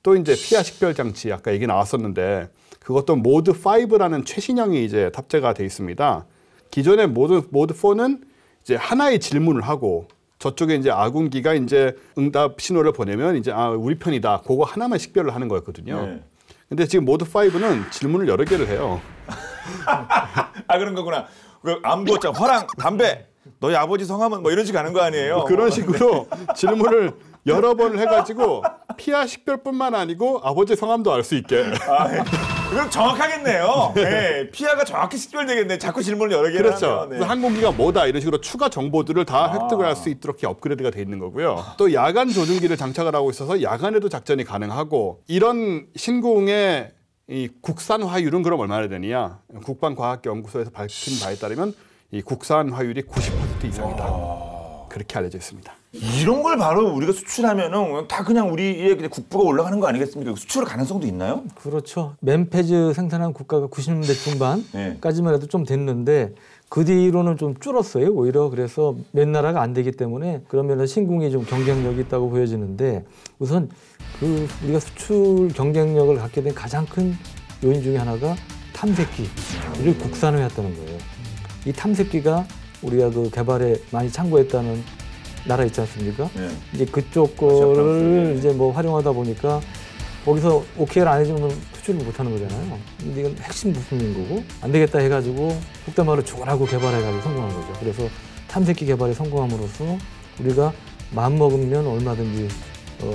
또 이제 피하 식별 장치 아까 얘기 나왔었는데 그것도 모드 5라는 최신형이 이제 탑재가 돼 있습니다. 기존의 모드 4는 이제 하나의 질문을 하고 저쪽에 이제 아군기가 이제 응답 신호를 보내면 이제 우리 편이다. 그거 하나만 식별을 하는 거였거든요. 네. 근데 지금 모드 5는 질문을 여러 개를 해요. 그런 거구나. 그 안부었잖아. 화랑, 담배. 너희 아버지 성함은 뭐 이런 식으로 가는 거 아니에요? 그런 식으로 질문을 여러 번을 해가지고 피하 식별뿐만 아니고 아버지 성함도 알 수 있게. 그럼 정확하겠네요. 네, 피아가 정확히 식별되겠네. 자꾸 질문을 여러 개를 그렇죠. 하면. 네. 그래서 항공기가 뭐다 이런 식으로 추가 정보들을 다 획득을 할 수 있도록 이렇게 업그레이드가 돼 있는 거고요. 또 야간 조준기를 장착을 하고 있어서 야간에도 작전이 가능하고 이런 신공의 이 국산 화율은 그럼 얼마나 되느냐? 국방과학연구소에서 밝힌 바에 따르면 이 국산 화율이 90% 이상이다. 그렇게 알려져 있습니다. 이런 걸 바로 우리가 수출하면은 다 그냥 우리의 그냥 국부가 올라가는 거 아니겠습니까? 수출 가능성도 있나요? 그렇죠. 맨패즈 생산한 국가가 90년대 중반까지만 해도 좀 됐는데 그 뒤로는 좀 줄었어요. 오히려 그래서 몇 나라가 안 되기 때문에 그러면 신궁이 좀 경쟁력이 있다고 보여지는데 우선 그 우리가 수출 경쟁력을 갖게 된 가장 큰 요인 중에 하나가 탐색기를 국산화했다는 거예요. 이 탐색기가 우리가 그 개발에 많이 참고했다는 나라 있지 않습니까? 네. 이제 그쪽 거를 이제 뭐 활용하다 보니까 거기서 오케이를 안 해주면 수출을 못 하는 거잖아요. 근데 이건 핵심 부품인 거고 안 되겠다 해가지고 속된 말로 죽으라고 개발해가지고 성공한 거죠. 그래서 탐색기 개발에 성공함으로써 우리가 마음먹으면 얼마든지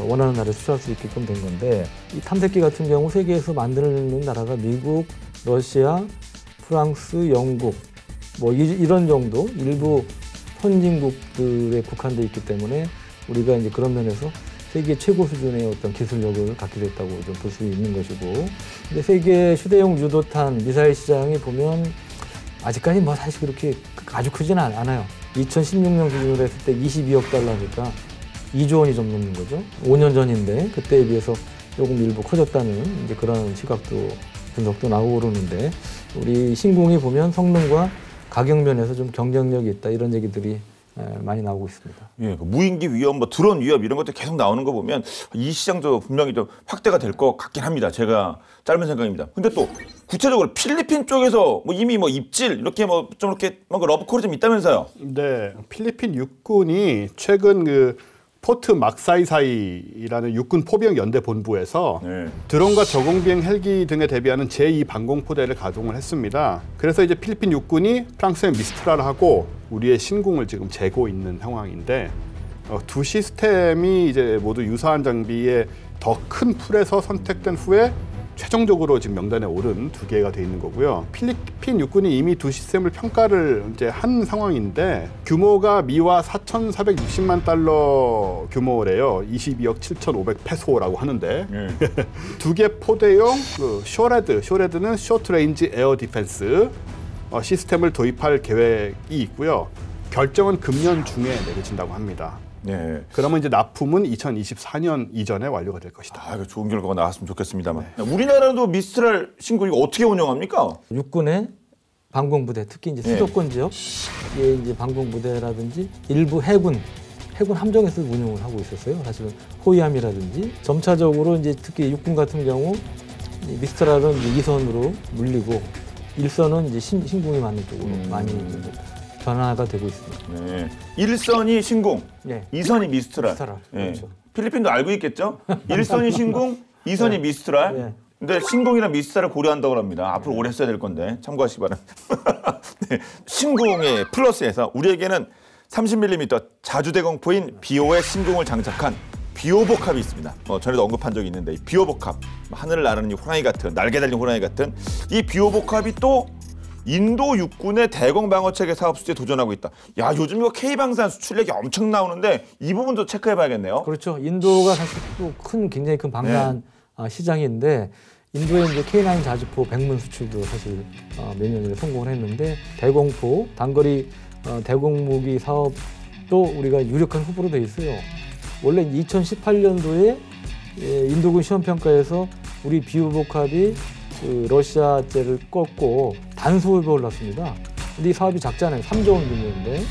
원하는 나라에 수출할 수 있게끔 된 건데 이 탐색기 같은 경우 세계에서 만드는 나라가 미국, 러시아, 프랑스, 영국 뭐 이런 정도 일부 선진국들에 국한돼 있기 때문에 우리가 이제 그런 면에서 세계 최고 수준의 어떤 기술력을 갖게 됐다고 좀 볼 수 있는 것이고, 근데 세계 휴대용 유도탄 미사일 시장이 보면 아직까지 뭐 사실 그렇게 아주 크지는 않아요. 2016년 기준으로 했을 때 22억 달러니까 2조 원이 좀 넘는 거죠. 5년 전인데 그때에 비해서 조금 일부 커졌다는 이제 그런 시각도 분석도 나오고 그러는데 우리 신궁이 보면 성능과 가격 면에서 좀 경쟁력이 있다 이런 얘기들이 많이 나오고 있습니다. 예, 그 무인기 위협, 뭐 드론 위협 이런 것들 계속 나오는 거 보면 이 시장도 분명히 좀 확대가 될 것 같긴 합니다. 제가 짧은 생각입니다. 근데 또 구체적으로 필리핀 쪽에서 뭐 이미 뭐 입질 이렇게 뭐 좀 이렇게 뭔가 러브콜이 좀 있다면서요? 네, 필리핀 육군이 최근 그 포트 막사이사이라는 육군 포병 연대 본부에서 네. 드론과 저공비행 헬기 등에 대비하는 제2 방공포대를 가동을 했습니다. 그래서 이제 필리핀 육군이 프랑스의 미스트라를 하고 우리의 신궁을 지금 재고 있는 상황인데 두 시스템이 이제 모두 유사한 장비의 더 큰 풀에서 선택된 후에 최종적으로 지금 명단에 오른 두 개가 돼 있는 거고요. 필리핀 육군이 이미 두 시스템을 평가를 이제 한 상황인데 규모가 미화 4,460만 달러 규모래요. 22억 7,500 페소라고 하는데 두 개 포대용 그 쇼레드는 쇼트레인지 에어 디펜스 시스템을 도입할 계획이 있고요. 결정은 금년 중에 내려진다고 합니다. 네. 그러면 이제 납품은 2024년 이전에 완료가 될 것이다. 이거 좋은 결과가 나왔으면 좋겠습니다만. 네. 우리나라도 미스트랄 신궁 이거 어떻게 운영합니까? 육군의 방공부대, 특히 이제 수도권 지역의 이제 방공부대라든지 일부 해군 함정에서 운용을 하고 있었어요. 사실은 호위함이라든지 점차적으로 이제 특히 육군 같은 경우 미스트랄은 이제 2선으로 물리고 1선은 이제 신궁이 맞는 쪽으로 많이 변화가 되고 있습니다. 네. 1선이 신궁, 예. 2선이 미스트랄. 미스트랄, 예. 그렇죠. 필리핀도 알고 있겠죠? 1선이 신궁, 2선이 미스트랄. 네. 근데 신궁이랑 미스트랄을 고려한다고 합니다. 앞으로 오래 했어야 될 건데 참고하시기 바랍니다. 네. 신궁의 플러스에서 우리에게는 30mm 자주대공포인 비오의 신궁을 장착한 비오복합이 있습니다. 전에도 언급한 적이 있는데 이 비오복합, 하늘을 나르는 이 호랑이 같은, 날개 달린 호랑이 같은 이 비오복합이 또 인도 육군의 대공 방어체계 사업 수주에 도전하고 있다. 야, 요즘 이거 K방산 수출력이 엄청 나오는데 이 부분도 체크해봐야겠네요. 그렇죠. 인도가 사실 또 굉장히 큰 방산 시장인데 인도의 이제 K9 자주포 백문 수출도 사실 몇 년 전에 성공을 했는데 대공포, 단거리 대공무기 사업도 우리가 유력한 후보로 돼 있어요. 원래 2018년도에 인도군 시험평가에서 우리 비오복합이 그 러시아제를 꺾고 단수 후보에 올랐습니다. 근데 이 사업이 작잖아요. 3조 원 규모인데.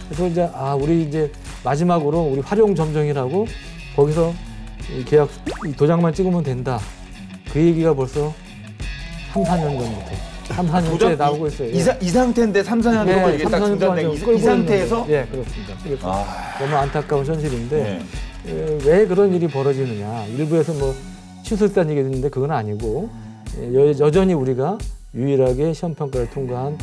그래서 이제 우리 이제 마지막으로 우리 활용 점정이라고 거기서 이 계약 이 도장만 찍으면 된다. 그 얘기가 벌써 3, 4년 전부터 3, 4년째 나오고 있어요. 이 상태인데 3, 4년 동안 이게 딱 중단돼 이 상태에서? 예, 그렇습니다. 그래서 너무 안타까운 현실인데 왜 그런 일이 벌어지느냐. 일부에서 뭐 취소했다는 얘기가 있는데 그건 아니고 여전히 우리가 유일하게 시험평가를 통과한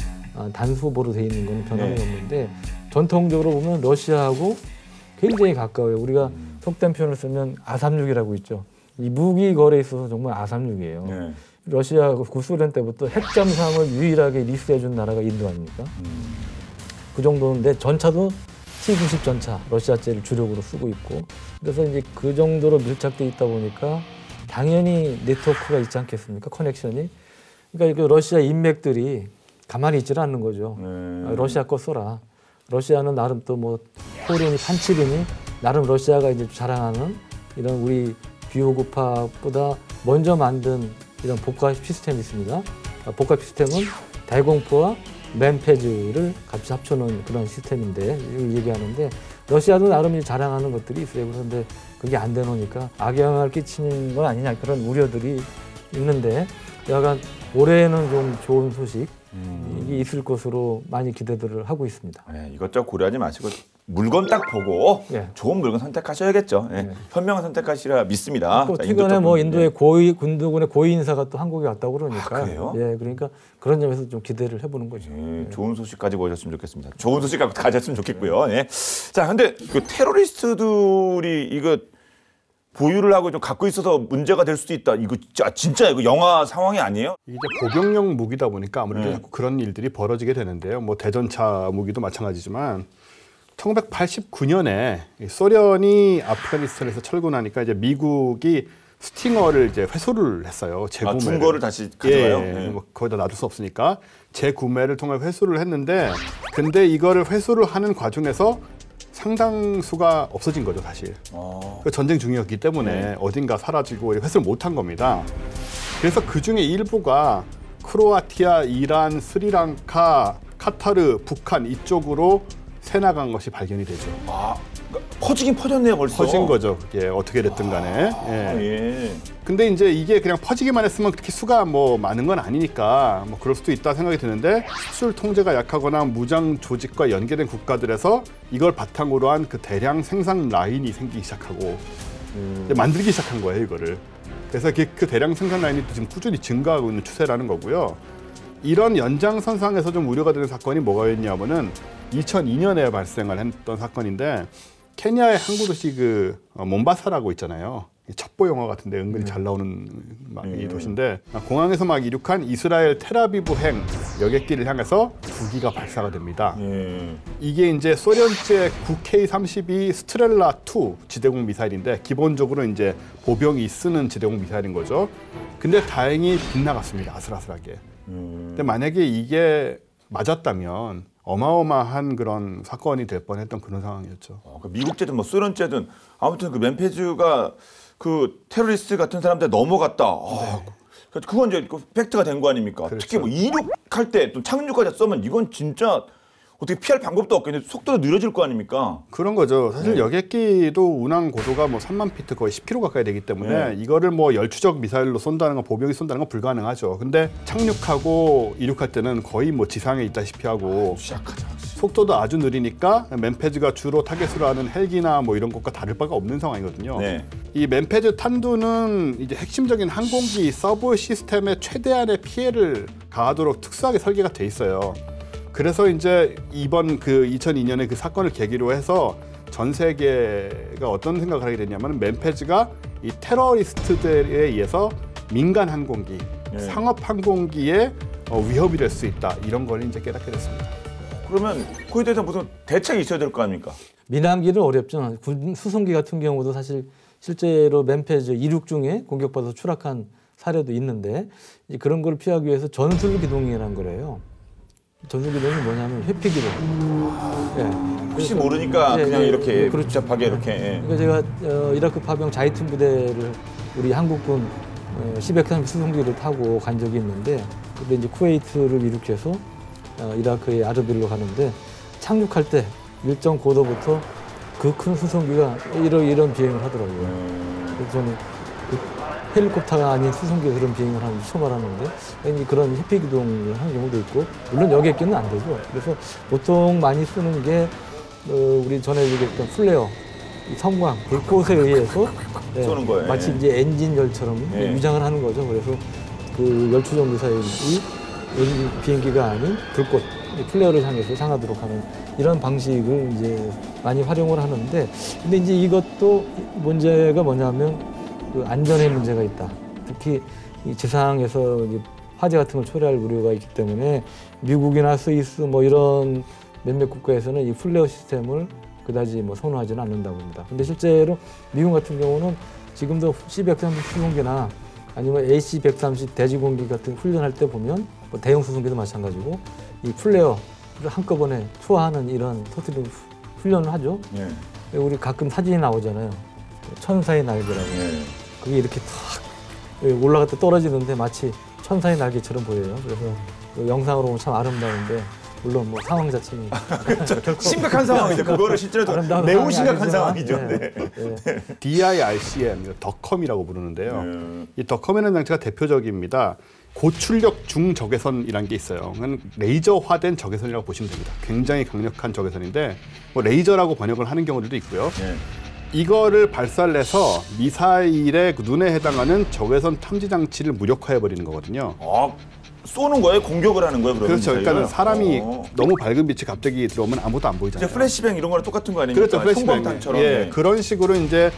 단수 후보로 돼 있는 건 변함이 없는데 전통적으로 보면 러시아하고 굉장히 가까워요. 우리가 속된 표현을 쓰면 아삼육이라고 있죠. 이 무기 거래에 있어서 정말 아삼육이에요. 러시아하고 구소련 때부터 핵 잠수함을 유일하게 리스해준 나라가 인도 아닙니까? 그 정도인데 전차도 T-90 전차 러시아제를 주력으로 쓰고 있고 그래서 이제 그 정도로 밀착돼 있다 보니까 당연히 네트워크가 있지 않겠습니까? 커넥션이. 그러니까 그 러시아 인맥들이 가만히 있질 않는 거죠. 러시아 거 써라. 러시아는 나름 또 뭐 소련이 판치르니 나름 러시아가 이제 자랑하는 이런 우리 비오급파보다 먼저 만든 이런 복합 시스템이 있습니다. 복합 시스템은 대공포와 맨페즈를 같이 합쳐놓은 그런 시스템인데 이걸 얘기하는데 러시아도 나름 자랑하는 것들이 있어요. 그런데 그게 안 되노니까 악영향을 끼치는 건 아니냐 그런 우려들이 있는데 약간 올해는 좀 좋은 소식 이 있을 것으로 많이 기대들을 하고 있습니다. 네, 이것저것 고려하지 마시고 물건 딱 보고 좋은 물건 선택하셔야겠죠. 현명한 선택하시라 믿습니다. 또 최근에 뭐 인도의 군도군의 고위 인사가 또 한국에 왔다고 그러니까. 그래요? 예, 그러니까 그런 점에서 좀 기대를 해보는 거죠. 좋은 소식 가지고 오셨으면 좋겠습니다. 좋은 소식 가졌으면 좋겠고요. 자, 근데 그 테러리스트들이 이거 보유를 하고 좀 갖고 있어서 문제가 될 수도 있다. 이거 진짜 이거 영화 상황이 아니에요? 이게 보병용 무기다 보니까 아무래도 자꾸 그런 일들이 벌어지게 되는데요. 뭐 대전차 무기도 마찬가지지만 1989년에 소련이 아프가니스탄에서 철군하니까 이제 미국이 스팅어를 이제 회수를 했어요. 재구매를. 중고를 다시 가져가요? 뭐 거기다 놔둘 수 없으니까 재구매를 통해 회수를 했는데 근데 이거를 회수를 하는 과정에서 상당수가 없어진 거죠, 사실. 그 전쟁 중이었기 때문에 어딘가 사라지고 회수를 못한 겁니다. 그래서 그 중에 일부가 크로아티아, 이란, 스리랑카, 카타르, 북한 이쪽으로 새나간 것이 발견이 되죠. 그러니까 퍼지긴 퍼졌네요, 벌써. 퍼진 거죠, 그게 어떻게 됐든 간에. 근데 이제 이게 그냥 퍼지기만 했으면 그렇게 수가 뭐 많은 건 아니니까 뭐 그럴 수도 있다 생각이 드는데 수출 통제가 약하거나 무장 조직과 연계된 국가들에서 이걸 바탕으로 한 그 대량 생산 라인이 생기기 시작하고 이제 만들기 시작한 거예요, 이거를. 그래서 그 대량 생산 라인이 지금 꾸준히 증가하고 있는 추세라는 거고요. 이런 연장선상에서 좀 우려가 되는 사건이 뭐가 있냐면은 2002년에 발생을 했던 사건인데 케냐의 항구 도시 그 몬바사라고 있잖아요. 첩보 영화 같은데 은근히 잘 나오는 이 도시인데 공항에서 막 이륙한 이스라엘 텔아비브행 여객기를 향해서 2기가 발사가 됩니다. 이게 이제 소련제 9K-32 스트렐라2 지대공 미사일인데 기본적으로 이제 보병이 쓰는 지대공 미사일인 거죠. 근데 다행히 빗나갔습니다. 아슬아슬하게. 근데 만약에 이게 맞았다면 어마어마한 그런 사건이 될 뻔했던 그런 상황이었죠. 미국제든 뭐 소련제든 아무튼 그 맨페즈가 그 테러리스트 같은 사람들 넘어갔다. 그건 이제 팩트가 된 거 아닙니까? 그렇죠. 특히 뭐 이륙할 때 또 착륙까지 쏘면 이건 진짜 어떻게 피할 방법도 없겠는데 속도가 느려질 거 아닙니까? 그런 거죠. 사실 여객기도 운항 고도가 뭐 3만 피트 거의 10km 가까이 되기 때문에 이거를 뭐 열추적 미사일로 쏜다는 건 보병이 쏜다는 건 불가능하죠. 근데 착륙하고 이륙할 때는 거의 뭐 지상에 있다시피 하고 시작하자. 속도도 아주 느리니까 맨페즈가 주로 타겟으로 하는 헬기나 뭐 이런 것과 다를 바가 없는 상황이거든요. 네. 이 맨페즈 탄두는 이제 핵심적인 항공기 서브 시스템에 최대한의 피해를 가하도록 특수하게 설계가 돼 있어요. 그래서 이제 이번 그 2002년에 그 사건을 계기로 해서 전 세계가 어떤 생각을 하게 됐냐면 맨페즈가 이 테러리스트들에 의해서 민간 항공기, 네. 상업 항공기에 위협이 될 수 있다 이런 걸 이제 깨닫게 됐습니다. 그러면 거기에 대해서 무슨 대책이 있어야 될 거 아닙니까? 민항기는 어렵죠. 군 수송기 같은 경우도 사실 실제로 맨페즈 이륙 중에 공격받아서 추락한 사례도 있는데 이제 그런 걸 피하기 위해서 전술 기동이라는 거래요. 전술 기동이 뭐냐면 회피 기동. 예. 혹시 모르니까 예, 그냥 예, 이렇게 예, 그렇죠. 복잡하게 이렇게. 예. 그러니까 제가 이라크 파병 자이툰 부대를 우리 한국군 C-130 수송기를 타고 간 적이 있는데 그때 이제 쿠웨이트를 이륙해서 이라크의 아르빌로 가는데 착륙할 때 일정 고도부터 그 큰 수송기가 이런 비행을 하더라고요. 그래서 저는 그 헬리콥터가 아닌 수송기가 그런 비행을 하는 처음 알았는데 그런 회피 기동을 하는 경우도 있고 물론 여객기는 안 되죠. 그래서 보통 많이 쓰는 게 우리 전에 얘기했던 플레어, 이 성광, 불꽃에 의해서 쏘는 거예요. 마치 이제 엔진 열처럼 예. 위장을 하는 거죠. 그래서 그 열추정 미사일이 비행기가 아닌 불꽃, 플레어를 향해서 향하도록 하는 이런 방식을 이제 많이 활용을 하는데, 근데 이제 이것도 문제가 뭐냐면 그 안전의 문제가 있다. 특히 이 지상에서 이제 화재 같은 걸 초래할 우려가 있기 때문에 미국이나 스위스 뭐 이런 몇몇 국가에서는 이 플레어 시스템을 그다지 뭐 선호하지는 않는다고 합니다. 근데 실제로 미국 같은 경우는 지금도 C-130 수송기나 아니면 AC-130 대지공기 같은 훈련할 때 보면 뭐 대형 수송기도 마찬가지고 이 플레어를 한꺼번에 투하하는 이런 터뜨리는 훈련을 하죠. 예. 우리 가끔 사진이 나오잖아요. 천사의 날개라고. 예. 그게 이렇게 탁 올라갔다 떨어지는데 마치 천사의 날개처럼 보여요. 그래서 그 영상으로 보면 참 아름다운데 물론 뭐 상황 자체는 심각한 상황이죠. 그거를 실제로 아름다운 매우 상황이 심각한 아니지만, 상황이죠. 네. 네. DIRCM, 덕컴이라고 부르는데요. 이 덕컴이라는 장치가 대표적입니다. 고출력 중적외선이라는 게 있어요. 그건 레이저화된 적외선이라고 보시면 됩니다. 굉장히 강력한 적외선인데 뭐 레이저라고 번역을 하는 경우들도 있고요. 예. 이거를 발사를 해서 미사일의 눈에 해당하는 적외선 탐지 장치를 무력화해 버리는 거거든요. 쏘는 거예요? 공격을 하는 거예요? 그러면 그렇죠. 그러니까 사람이 어. 너무 밝은 빛이 갑자기 들어오면 아무것도 안 이제 보이잖아요. 플래시뱅 이런 거랑 똑같은 거 아닙니까? 그렇죠. 플래시뱅. 형광탄처럼. 예, 네. 그런 식으로 이제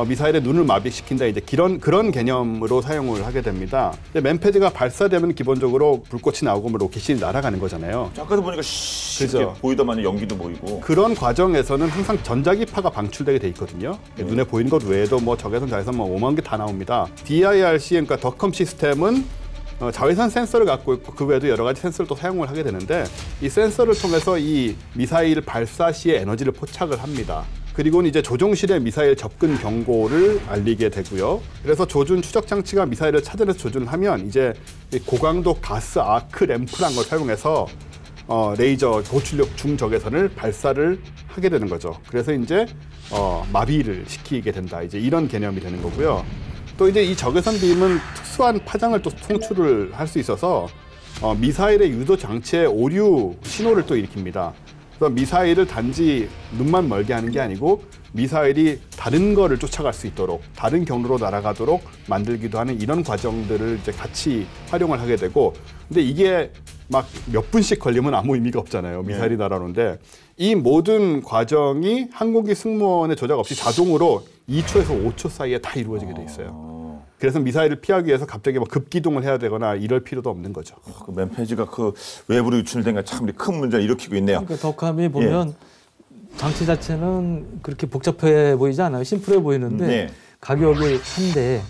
미사일의 눈을 마비시킨다. 이제 그런 개념으로 사용을 하게 됩니다. 맨페즈가 발사되면 기본적으로 불꽃이 나오고 뭐 로켓이 날아가는 거잖아요. 아까도 보니까 씨 그죠. 이렇게 보이더만 연기도 보이고. 그런 과정에서는 항상 전자기파가 방출되게 돼 있거든요. 눈에 보이는 것 외에도 뭐 적외선, 자외선 뭐 5만 개 다 나옵니다. DIRCM, 그러니까 덕컴 시스템은 자외선 센서를 갖고 있고 그 외에도 여러 가지 센서를 또 사용을 하게 되는데 이 센서를 통해서 이 미사일 발사 시에 에너지를 포착을 합니다. 그리고는 이제 조종실의 미사일 접근 경고를 알리게 되고요. 그래서 조준 추적 장치가 미사일을 찾아내서 조준을 하면 이제 고강도 가스 아크 램프라는 걸 사용해서 레이저 고출력 중적외선을 발사를 하게 되는 거죠. 그래서 이제 마비를 시키게 된다. 이제 이런 개념이 되는 거고요. 또 이제 이 적외선 빔은 특수한 파장을 또 송출을 할 수 있어서 미사일의 유도 장치의 오류 신호를 또 일으킵니다. 그래서 미사일을 단지 눈만 멀게 하는 게 아니고 미사일이 다른 거를 쫓아갈 수 있도록 다른 경로로 날아가도록 만들기도 하는 이런 과정들을 이제 같이 활용을 하게 되고, 근데 이게 막 몇 분씩 걸리면 아무 의미가 없잖아요. 미사일이 날아오는데 이 모든 과정이 항공기 승무원의 조작 없이 자동으로 2초에서 5초 사이에 다 이루어지게 돼 있어요. 그래서 미사일을 피하기 위해서 갑자기 막 급기동을 해야 되거나 이럴 필요도 없는 거죠. 그 맨페즈가 그 외부로 유출된 게 참 큰 문제를 일으키고 있네요. 그러니까 덕함이 보면 장치 자체는 그렇게 복잡해 보이지 않아요. 심플해 보이는데 네. 가격이 한 대에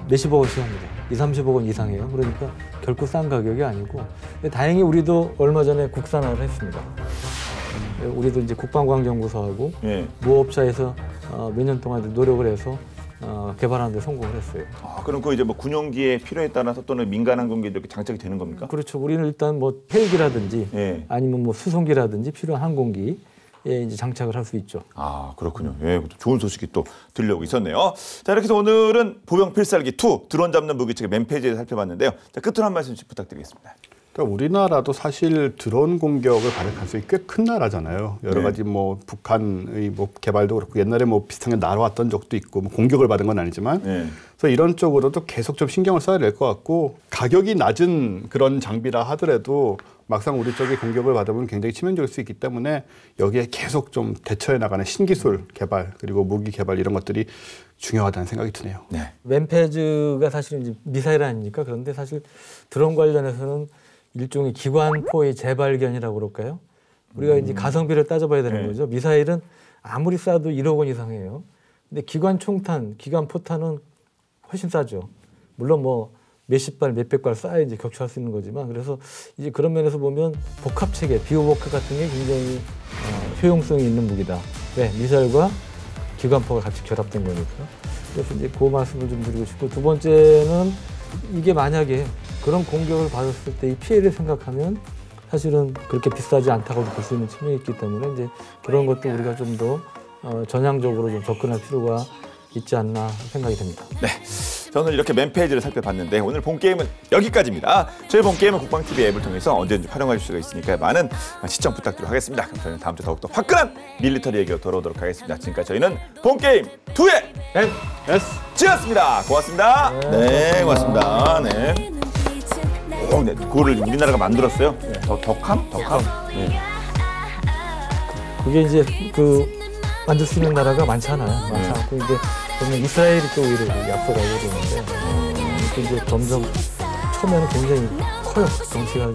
몇십억 원씩 합니다. 30억 원 이상이에요. 그러니까 결코 싼 가격이 아니고, 근데 다행히 우리도 얼마 전에 국산화를 했습니다. 우리도 이제 국방과학연구소하고 예. 모업사에서 몇 년 동안 노력을 해서 개발하는 데 성공을 했어요. 그럼 그 이제 뭐 군용기의 필요에 따라서 또는 민간 항공기에 이렇게 장착이 되는 겁니까? 그렇죠. 우리는 일단 뭐 헬기라든지 예. 아니면 뭐 수송기라든지 필요한 항공기에 이제 장착을 할 수 있죠. 그렇군요. 예, 좋은 소식이 또 들려오고 있었네요. 자, 이렇게 해서 오늘은 보병 필살기 2 드론 잡는 무기체계 맨페즈에 살펴봤는데요. 자, 끝으로 한 말씀씩 부탁드리겠습니다. 그러니까 우리나라도 사실 드론 공격을 받을 가능성이 꽤 큰 나라잖아요. 여러 네. 가지 뭐 북한의 뭐 개발도 그렇고 옛날에 뭐 비슷한 게 날아왔던 적도 있고 뭐 공격을 받은 건 아니지만 네. 그래서 이런 쪽으로도 계속 좀 신경을 써야 될 것 같고 가격이 낮은 그런 장비라 하더라도 막상 우리 쪽에 공격을 받으면 굉장히 치명적일 수 있기 때문에 여기에 계속 좀 대처해 나가는 신기술 개발 그리고 무기 개발 이런 것들이 중요하다는 생각이 드네요. 네. 맨페즈가 사실은 이제 미사일 아닙니까? 그런데 사실 드론 관련해서는 일종의 기관포의 재발견이라고 그럴까요? 우리가 이제 가성비를 따져봐야 되는 네. 거죠. 미사일은 아무리 싸도 1억 원 이상이에요. 근데 기관 총탄, 기관 포탄은 훨씬 싸죠. 물론 뭐 몇십 발, 몇백 발 쏴야 이제 격추할 수 있는 거지만 그래서 이제 그런 면에서 보면 복합 체계, 비오버크 같은 게 굉장히 효용성이 있는 무기다. 왜? 미사일과 기관포가 같이 결합된 거니까. 그래서 이제 그 말씀을 좀 드리고 싶고 두 번째는 이게 만약에 그런 공격을 받았을 때 이 피해를 생각하면 사실은 그렇게 비싸지 않다고도 볼 수 있는 측면이 있기 때문에 이제 그런 것도 우리가 좀 더 전향적으로 좀 접근할 필요가 있지 않나 생각이 됩니다. 네. 저는 이렇게 맨페이지를 살펴봤는데 오늘 본 게임은 여기까지입니다. 저희 본 게임은 국방TV 앱을 통해서 언제든지 활용하실 수가 있으니까 많은 시청 부탁드리도록 하겠습니다. 그럼 저희는 다음 주 더욱더 화끈한 밀리터리 얘기로 돌아오도록 하겠습니다. 지금까지 저희는 본 게임 2의 S였습니다. 고맙습니다. 네, 고맙습니다. 네. 네, 그거를 우리나라가 만들었어요. 덕함? 네. 그게 이제 그 만들 수 있는 나라가 많지 않아요. 많지 않고 이제 보면 이스라엘이 또 오히려 앞서가고 그러는데 이제 점점 처음에는 굉장히 커요. 덩치가